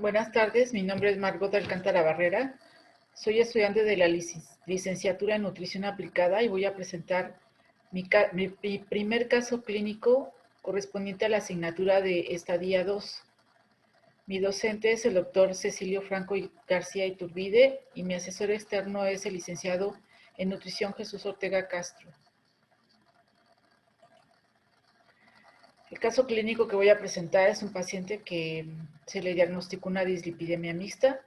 Buenas tardes, mi nombre es Margot Alcántara Barrera. Soy estudiante de la licenciatura en Nutrición Aplicada y voy a presentar mi primer caso clínico correspondiente a la asignatura de Estadía 2. Mi docente es el doctor Cecilio Franco García Iturbide y mi asesor externo es el licenciado en Nutrición Jesús Ortega Castro. El caso clínico que voy a presentar es un paciente que se le diagnosticó una dislipidemia mixta.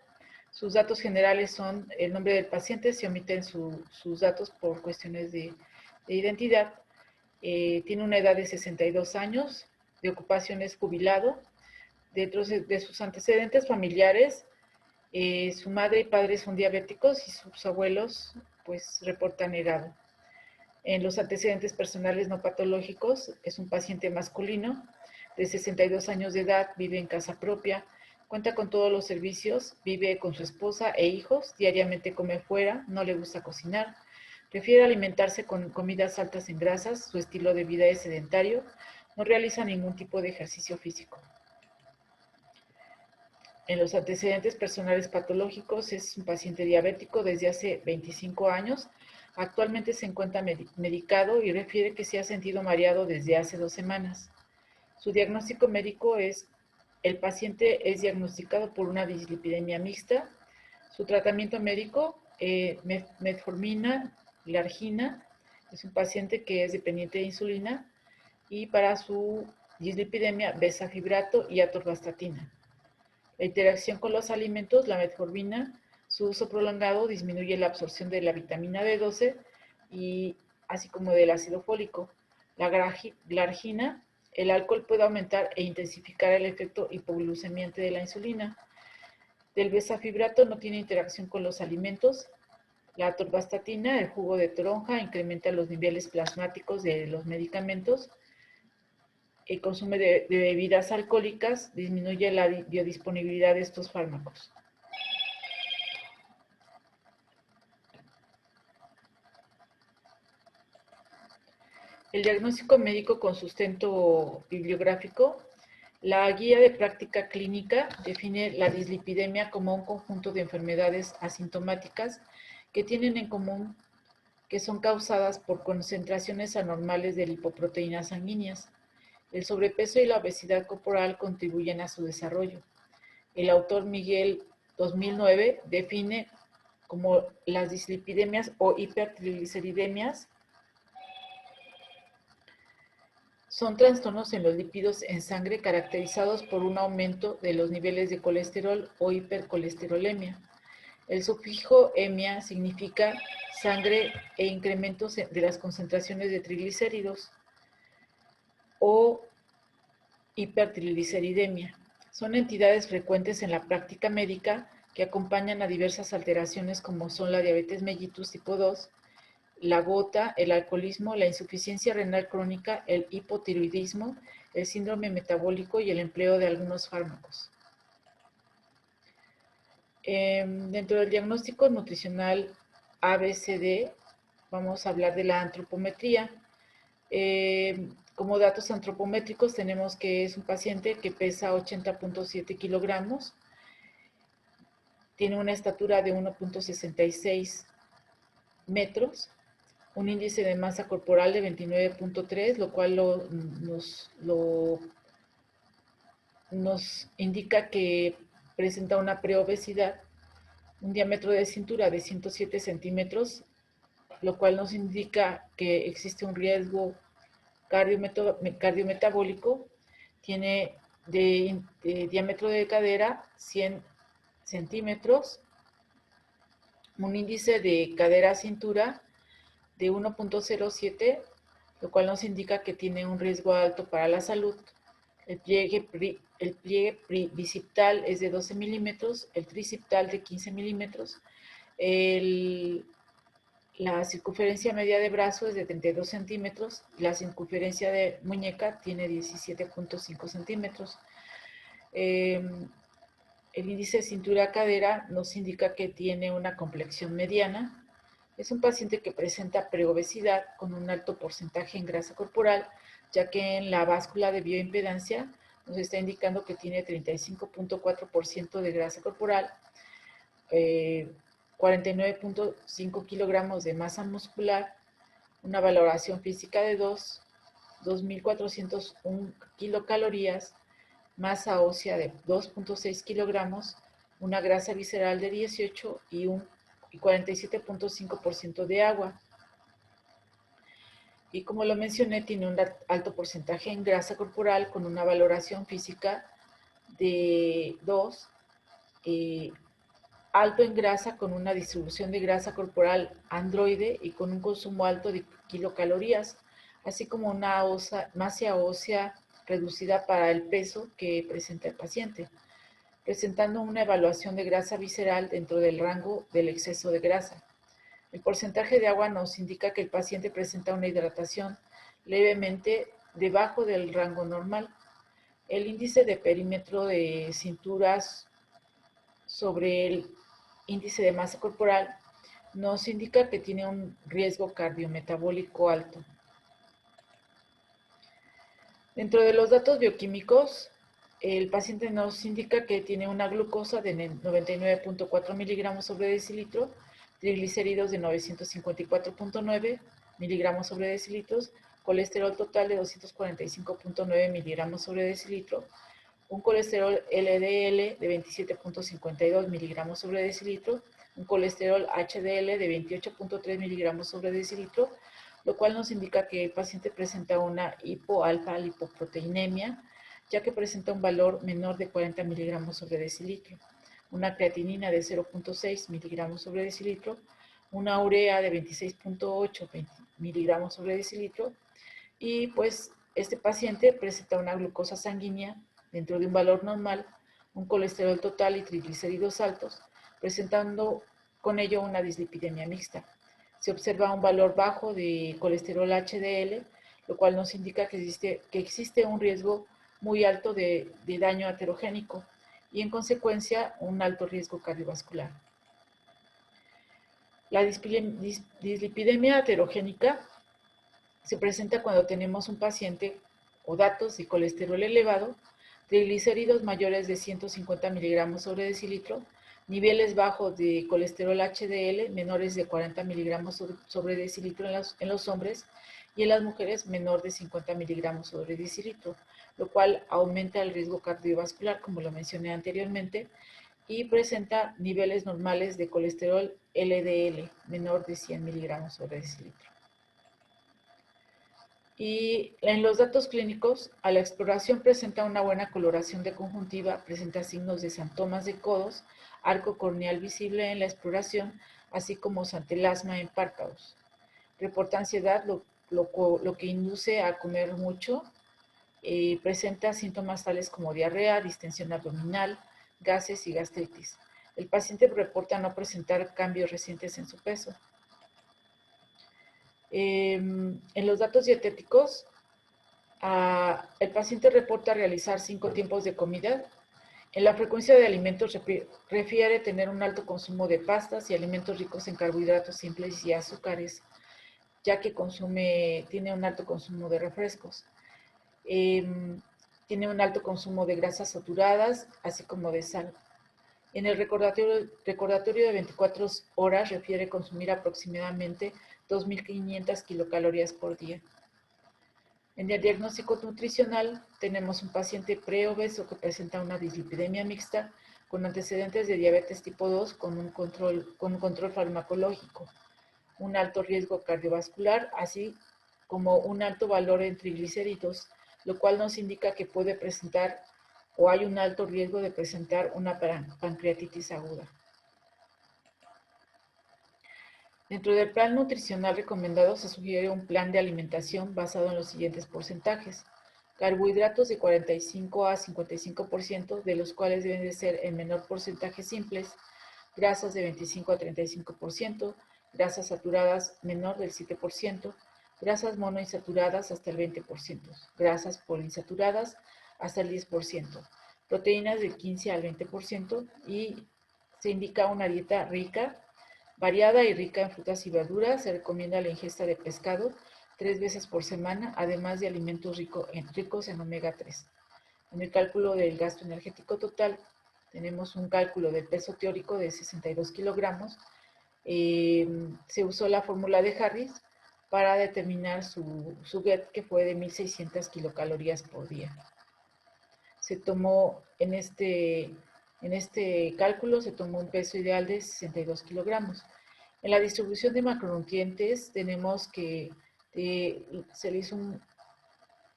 Sus datos generales son el nombre del paciente, se omiten sus datos por cuestiones de identidad. Tiene una edad de 62 años, de ocupación es jubilado. Dentro de sus antecedentes familiares, su madre y padre son diabéticos y sus abuelos pues reportan hígado. En los antecedentes personales no patológicos, es un paciente masculino de 62 años de edad, vive en casa propia, cuenta con todos los servicios, vive con su esposa e hijos, diariamente come fuera, no le gusta cocinar, prefiere alimentarse con comidas altas en grasas, su estilo de vida es sedentario, no realiza ningún tipo de ejercicio físico. En los antecedentes personales patológicos es un paciente diabético desde hace 25 años. Actualmente se encuentra medicado y refiere que se ha sentido mareado desde hace 2 semanas. Su diagnóstico médico es, el paciente es diagnosticado por una dislipidemia mixta. Su tratamiento médico, metformina, glargina, es un paciente que es dependiente de insulina, y para su dislipidemia, bezafibrato y atorvastatina. La interacción con los alimentos, la metformina, su uso prolongado disminuye la absorción de la vitamina B12 y así como del ácido fólico. La glargina, el alcohol puede aumentar e intensificar el efecto hipoglucemiante de la insulina. Del bezafibrato no tiene interacción con los alimentos. La atorvastatina, el jugo de toronja, incrementa los niveles plasmáticos de los medicamentos. El consumo de bebidas alcohólicas disminuye la biodisponibilidad de estos fármacos. El diagnóstico médico con sustento bibliográfico. La guía de práctica clínica define la dislipidemia como un conjunto de enfermedades asintomáticas que tienen en común que son causadas por concentraciones anormales de lipoproteínas sanguíneas. El sobrepeso y la obesidad corporal contribuyen a su desarrollo. El autor Miguel 2009 define como las dislipidemias o hipertrigliceridemias son trastornos en los lípidos en sangre caracterizados por un aumento de los niveles de colesterol o hipercolesterolemia. El sufijo emia significa sangre e incrementos de las concentraciones de triglicéridos o hipertrigliceridemia. Son entidades frecuentes en la práctica médica que acompañan a diversas alteraciones como son la diabetes mellitus tipo 2, la gota, el alcoholismo, la insuficiencia renal crónica, el hipotiroidismo, el síndrome metabólico y el empleo de algunos fármacos. Dentro del diagnóstico nutricional ABCD, vamos a hablar de la antropometría. Como datos antropométricos tenemos que es un paciente que pesa 80.7 kilogramos, tiene una estatura de 1.66 metros, un índice de masa corporal de 29.3, lo cual nos indica que presenta una preobesidad, un diámetro de cintura de 107 centímetros, lo cual nos indica que existe un riesgo cardiometabólico, tiene de diámetro de cadera 100 centímetros, un índice de cadera-cintura de 1.07, lo cual nos indica que tiene un riesgo alto para la salud. El pliegue bicipital es de 12 milímetros, el tricipital de 15 milímetros, la circunferencia media de brazo es de 32 centímetros, la circunferencia de muñeca tiene 17.5 centímetros. El índice de cintura-cadera nos indica que tiene una complexión mediana. Es un paciente que presenta preobesidad con un alto porcentaje en grasa corporal, ya que en la báscula de bioimpedancia nos está indicando que tiene 35.4% de grasa corporal, 49.5 kilogramos de masa muscular, una valoración física de 2.401 kilocalorías, masa ósea de 2.6 kilogramos, una grasa visceral de 18 y 47.5% de agua. Y como lo mencioné, tiene un alto porcentaje en grasa corporal con una valoración física de 2, alto en grasa con una distribución de grasa corporal androide y con un consumo alto de kilocalorías, así como una masa ósea reducida para el peso que presenta el paciente, presentando una evaluación de grasa visceral dentro del rango del exceso de grasa. El porcentaje de agua nos indica que el paciente presenta una hidratación levemente debajo del rango normal. El índice de perímetro de cinturas sobre el índice de masa corporal nos indica que tiene un riesgo cardiometabólico alto. Dentro de los datos bioquímicos, el paciente nos indica que tiene una glucosa de 99.4 miligramos sobre decilitro, triglicéridos de 954.9 miligramos sobre decilitros, colesterol total de 245.9 miligramos sobre decilitro, un colesterol LDL de 27.52 miligramos sobre decilitro, un colesterol HDL de 28.3 miligramos sobre decilitro, lo cual nos indica que el paciente presenta una hipoalfa lipoproteinemia, ya que presenta un valor menor de 40 miligramos sobre decilitro, una creatinina de 0.6 miligramos sobre decilitro, una urea de 26.8 miligramos sobre decilitro, y pues este paciente presenta una glucosa sanguínea dentro de un valor normal, un colesterol total y triglicéridos altos, presentando con ello una dislipidemia mixta. Se observa un valor bajo de colesterol HDL, lo cual nos indica que existe un riesgo muy alto de daño aterogénico y en consecuencia un alto riesgo cardiovascular. La dislipidemia aterogénica se presenta cuando tenemos un paciente o datos de colesterol elevado, triglicéridos mayores de 150 miligramos sobre decilitro, niveles bajos de colesterol HDL menores de 40 miligramos sobre decilitro en los hombres y en las mujeres menor de 50 miligramos sobre decilitro, lo cual aumenta el riesgo cardiovascular, como lo mencioné anteriormente, y presenta niveles normales de colesterol LDL menor de 100 miligramos sobre decilitro. Y en los datos clínicos, a la exploración presenta una buena coloración de conjuntiva, presenta signos de xantomas de codos, arco corneal visible en la exploración, así como santelasma en párpados. Reporta ansiedad, lo que induce a comer mucho. Presenta síntomas tales como diarrea, distensión abdominal, gases y gastritis. El paciente reporta no presentar cambios recientes en su peso. En los datos dietéticos, el paciente reporta realizar 5 tiempos de comida. En la frecuencia de alimentos refiere tener un alto consumo de pastas y alimentos ricos en carbohidratos simples y azúcares, ya que tiene un alto consumo de refrescos. Tiene un alto consumo de grasas saturadas, así como de sal. En el recordatorio de 24 horas refiere consumir aproximadamente 2.500 kilocalorías por día. En el diagnóstico nutricional tenemos un paciente preobeso que presenta una dislipidemia mixta con antecedentes de diabetes tipo 2 con un control farmacológico, un alto riesgo cardiovascular, así como un alto valor en triglicéridos, lo cual nos indica que puede presentar o hay un alto riesgo de presentar una pancreatitis aguda. Dentro del plan nutricional recomendado se sugiere un plan de alimentación basado en los siguientes porcentajes. Carbohidratos de 45 a 55%, de los cuales deben de ser en menor porcentaje simples, grasas de 25 a 35%, grasas saturadas menor del 7%, grasas monoinsaturadas hasta el 20%, grasas poliinsaturadas hasta el 10%, proteínas del 15 al 20% y se indica una dieta rica, variada y rica en frutas y verduras. Se recomienda la ingesta de pescado 3 veces por semana, además de alimentos ricos en omega 3. En el cálculo del gasto energético total tenemos un cálculo del peso teórico de 62 kilogramos. Se usó la fórmula de Harris para determinar su GET, que fue de 1.600 kilocalorías por día. Se tomó en este cálculo, se tomó un peso ideal de 62 kilogramos. En la distribución de macronutrientes tenemos que se le hizo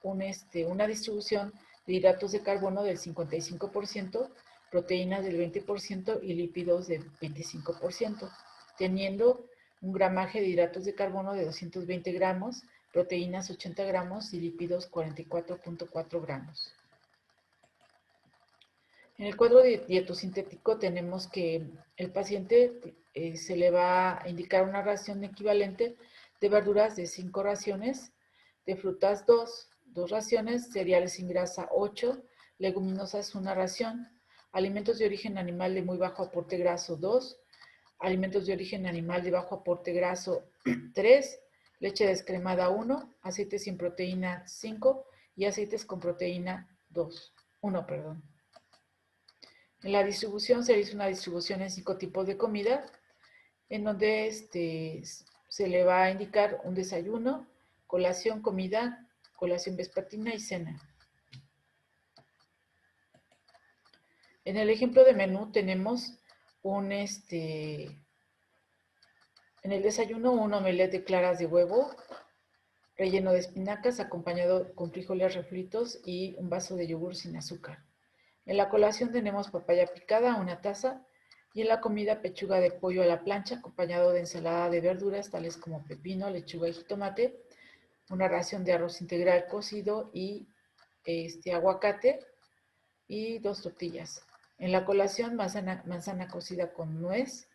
una distribución de hidratos de carbono del 55%, proteínas del 20% y lípidos del 25%, teniendo un gramaje de hidratos de carbono de 220 gramos, proteínas 80 gramos y lípidos 44.4 gramos. En el cuadro dietosintético tenemos que el paciente se le va a indicar una ración equivalente de verduras de 5 raciones, de frutas 2 raciones, cereales sin grasa 8, leguminosas 1 ración, alimentos de origen animal de muy bajo aporte graso 2, alimentos de origen animal de bajo aporte graso 3, leche descremada 1, aceites sin proteína 5 y aceites con proteína 1. En la distribución se hizo una distribución en 5 tipos de comida, en donde se le va a indicar un desayuno, colación, comida, colación vespertina y cena. En el ejemplo de menú tenemos en el desayuno un omelette de claras de huevo, relleno de espinacas, acompañado con frijoles refritos y un vaso de yogur sin azúcar. En la colación tenemos papaya picada, 1 taza, y en la comida pechuga de pollo a la plancha, acompañado de ensalada de verduras, tales como pepino, lechuga y jitomate, una ración de arroz integral cocido y aguacate y 2 tortillas. En la colación, manzana cocida con nuez.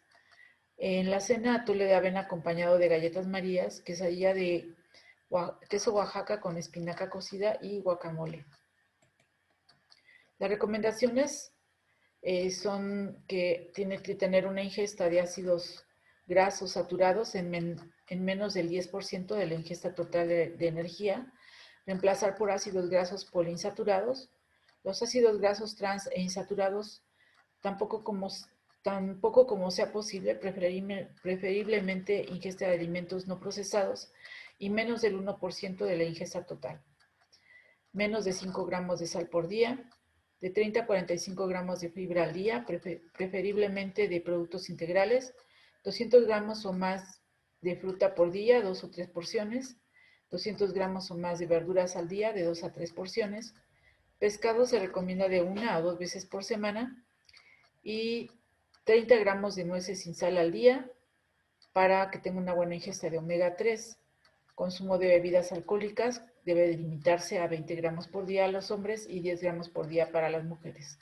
En la cena, atole de avena acompañado de galletas marías, quesadilla de queso Oaxaca con espinaca cocida y guacamole. Las recomendaciones son que tiene que tener una ingesta de ácidos grasos saturados en menos del 10% de la ingesta total de energía, reemplazar por ácidos grasos poliinsaturados. Los ácidos grasos trans e insaturados, tampoco como sea posible, preferiblemente ingesta de alimentos no procesados y menos del 1% de la ingesta total. Menos de 5 gramos de sal por día, de 30 a 45 gramos de fibra al día, preferiblemente de productos integrales, 200 gramos o más de fruta por día, 2 o 3 porciones, 200 gramos o más de verduras al día, de 2 a 3 porciones. Pescado se recomienda de 1 a 2 veces por semana y 30 gramos de nueces sin sal al día para que tenga una buena ingesta de omega 3. Consumo de bebidas alcohólicas debe limitarse a 20 gramos por día a los hombres y 10 gramos por día para las mujeres.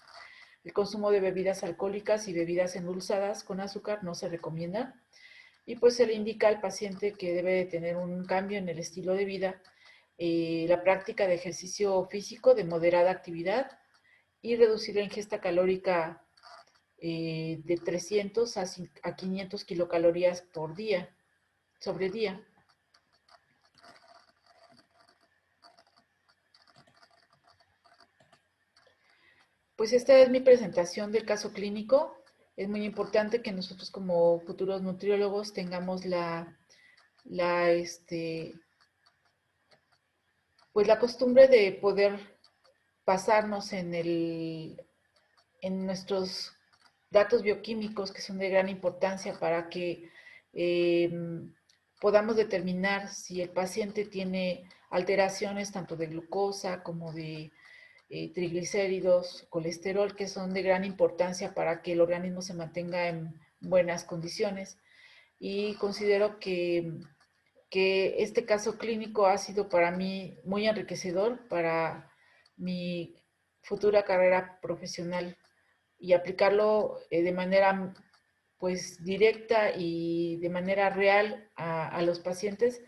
El consumo de bebidas alcohólicas y bebidas endulzadas con azúcar no se recomienda y pues se le indica al paciente que debe de tener un cambio en el estilo de vida, la práctica de ejercicio físico de moderada actividad y reducir la ingesta calórica de 300 a 500 kilocalorías por día, sobre día. Pues esta es mi presentación del caso clínico. Es muy importante que nosotros como futuros nutriólogos tengamos pues la costumbre de poder basarnos en nuestros datos bioquímicos que son de gran importancia para que podamos determinar si el paciente tiene alteraciones tanto de glucosa como de triglicéridos, colesterol, que son de gran importancia para que el organismo se mantenga en buenas condiciones. Y considero que este caso clínico ha sido para mí muy enriquecedor para mi futura carrera profesional y aplicarlo de manera pues directa y de manera real a los pacientes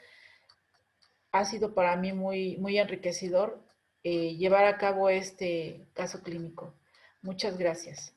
ha sido para mí muy enriquecedor llevar a cabo este caso clínico. Muchas gracias.